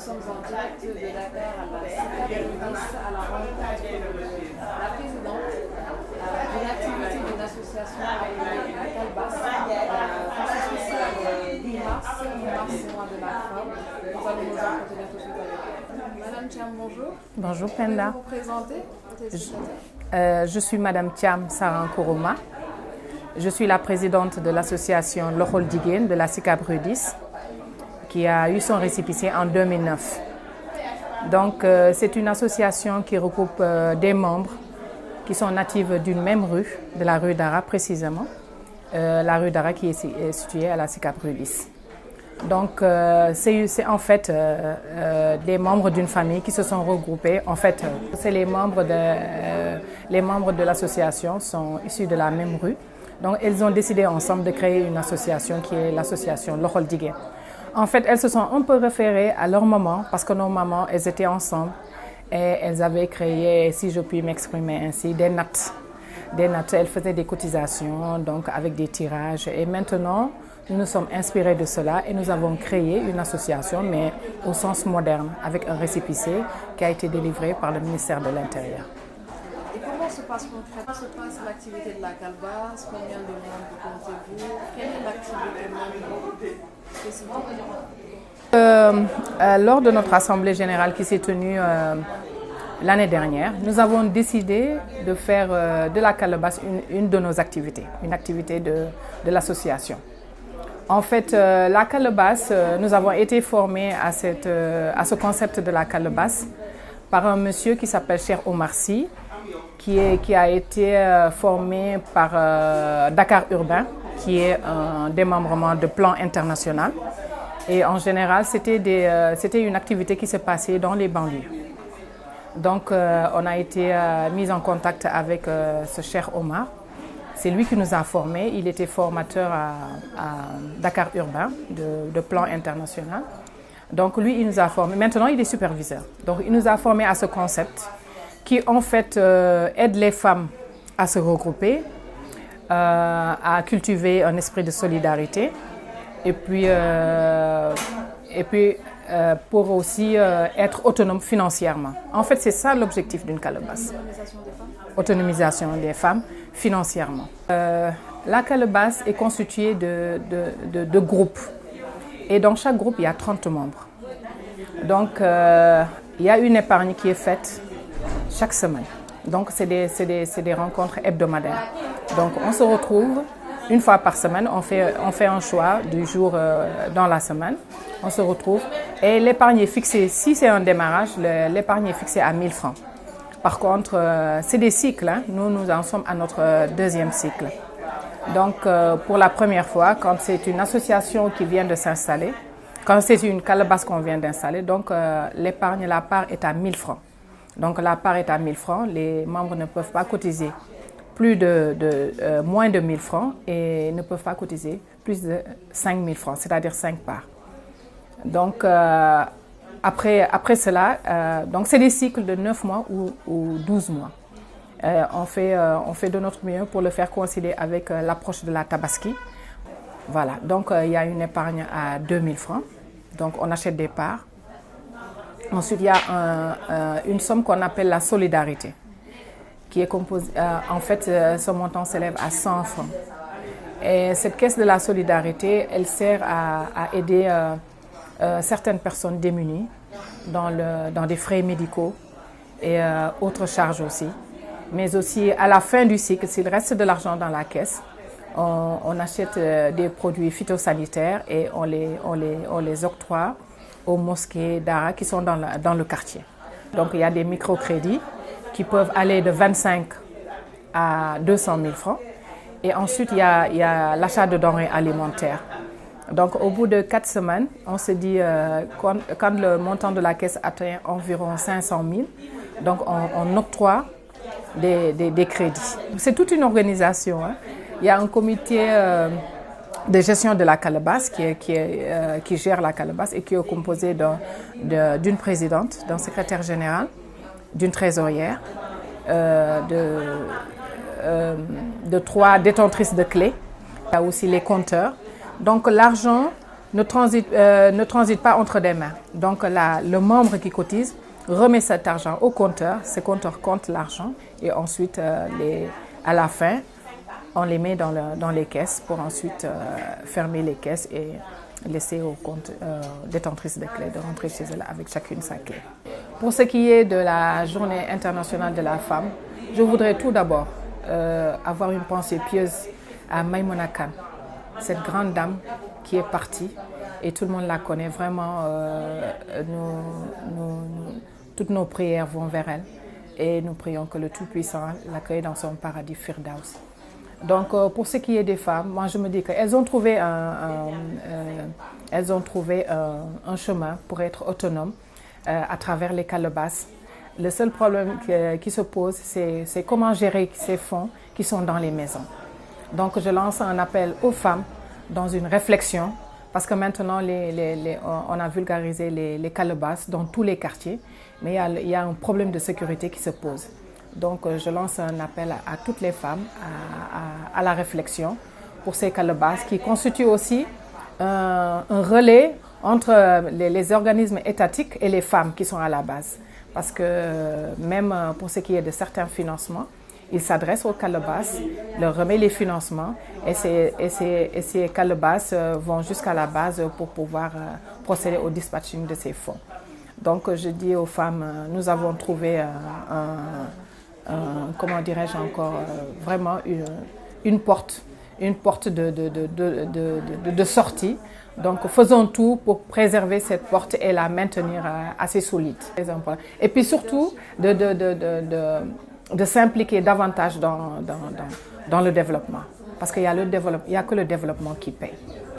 sommes en direct de Dakar à la CICAP à la rencontre de la présidente d'une activité d'une association appelée la Calebasse. C'est 10 mars, mois de la femme. Nous allons nous entretenir tout de suite avec elle. Madame Thiam, bonjour. Bonjour Penda. Pouvez-vous vous présenter? Je suis Madame Thiam Sarankoroma. Je suis la présidente de l'association Lokhol Jigéen de la CICAP Rue 10, qui a eu son récépissé en 2009. Donc c'est une association qui regroupe des membres qui sont natifs d'une même rue, de la rue Dara précisément, la rue Dara qui est située à la CICAP Rue 10. Donc c'est en fait des membres d'une famille qui se sont regroupés. En fait, c'est les membres de l'association sont issus de la même rue. Donc elles ont décidé ensemble de créer une association qui est l'association Lokhol Jigéen. En fait, elles se sont un peu référées à leur maman parce que nos mamans, elles étaient ensemble et elles avaient créé, si je puis m'exprimer ainsi, des nattes. Des nattes, elles faisaient des cotisations donc avec des tirages. Et maintenant, nous nous sommes inspirés de cela et nous avons créé une association, mais au sens moderne, avec un récépissé qui a été délivré par le ministère de l'Intérieur. Et comment se passe concrètement l'activité de la Calebasse? Combien de membres comptez-vous? Quelle est l'activité lors de notre assemblée générale qui s'est tenue l'année dernière, nous avons décidé de faire de la Calebasse une de nos activités, une activité de l'association. En fait, la Calebasse, nous avons été formés à ce concept de la Calebasse par un monsieur qui s'appelle Cheikh Omar Sy, qui a été formé par Dakar Urbain, qui est un démembrement de Plan International. Et en général, c'était une activité qui se passait dans les banlieues. Donc, on a été mis en contact avec ce Cheikh Omar. C'est lui qui nous a formés. Il était formateur à Dakar Urbain de Plan International. Donc, lui, il nous a formés. Maintenant, il est superviseur. Donc, il nous a formés à ce concept qui, en fait, aide les femmes à se regrouper, à cultiver un esprit de solidarité et puis pour aussi être autonome financièrement. En fait, c'est ça l'objectif d'une Calebasse. Autonomisation des femmes financièrement. La Calebasse est constituée de groupes et dans chaque groupe, il y a 30 membres. Donc, il y a une épargne qui est faite chaque semaine. Donc, c'est des rencontres hebdomadaires. Donc, on se retrouve une fois par semaine, on fait un choix du jour dans la semaine. On se retrouve et l'épargne est fixée, si c'est un démarrage, l'épargne est fixée à 1000 francs. Par contre, c'est des cycles. Hein. Nous en sommes à notre deuxième cycle. Donc, pour la première fois, quand c'est une association qui vient de s'installer, quand c'est une Calebasse qu'on vient d'installer, donc l'épargne, la part est à 1000 francs. Donc, la part est à 1000 francs. Les membres ne peuvent pas cotiser moins de 1000 francs et ne peuvent pas cotiser plus de 5000 francs, c'est-à-dire 5 parts. Donc, après cela, donc c'est des cycles de 9 mois ou 12 mois. On fait de notre mieux pour le faire coïncider avec l'approche de la Tabaski. Voilà, donc il y a une épargne à 2000 francs. Donc, on achète des parts. Ensuite, il y a une somme qu'on appelle la solidarité, qui est composée, en fait, ce montant s'élève à 100 francs. Et cette caisse de la solidarité, elle sert à aider certaines personnes démunies dans des frais médicaux et autres charges aussi. Mais aussi, à la fin du cycle, s'il reste de l'argent dans la caisse, on achète des produits phytosanitaires et on les octroie aux mosquées Dara qui sont dans le quartier. Donc, il y a des microcrédits qui peuvent aller de 25 à 200 000 francs. Et ensuite, il y a l'achat de denrées alimentaires. Donc, au bout de 4 semaines, on se dit, quand le montant de la caisse atteint environ 500 000, donc on octroie des crédits. C'est toute une organisation. Hein. Il y a un comité de gestion de la Calebasse qui gère la Calebasse et qui est composé d'une présidente, d'un secrétaire général, d'une trésorière, de 3 détentrices de clés. Il y a aussi les compteurs. Donc l'argent ne transite pas entre des mains. Donc le membre qui cotise remet cet argent au compteur, ce compteur compte l'argent et ensuite à la fin, on les met dans les caisses pour ensuite fermer les caisses et laisser au compte détentrice de clés de rentrer chez elle avec chacune sa clé. Pour ce qui est de la Journée internationale de la femme, je voudrais tout d'abord avoir une pensée pieuse à Maïmouna Kane, cette grande dame qui est partie et tout le monde la connaît vraiment. Toutes nos prières vont vers elle et nous prions que le Tout-Puissant l'accueille dans son paradis Firdaus. Donc pour ce qui est des femmes, moi je me dis qu'elles ont trouvé un chemin pour être autonomes à travers les calebasses. Le seul problème qui se pose, c'est comment gérer ces fonds qui sont dans les maisons. Donc je lance un appel aux femmes dans une réflexion, parce que maintenant on a vulgarisé les calebasses dans tous les quartiers, mais il y a un problème de sécurité qui se pose. Donc je lance un appel à toutes les femmes à la réflexion pour ces calebasses qui constituent aussi un relais entre les organismes étatiques et les femmes qui sont à la base. Parce que même pour ce qui est de certains financements, ils s'adressent aux calebasses, leur remet les financements et ces calebasses vont jusqu'à la base pour pouvoir procéder au dispatching de ces fonds. Donc je dis aux femmes, nous avons trouvé comment dirais-je encore, vraiment une porte de sortie. Donc faisons tout pour préserver cette porte et la maintenir assez solide. Et puis surtout de s'impliquer davantage dans le développement. Parce qu'il n'y a que le développement qui paye.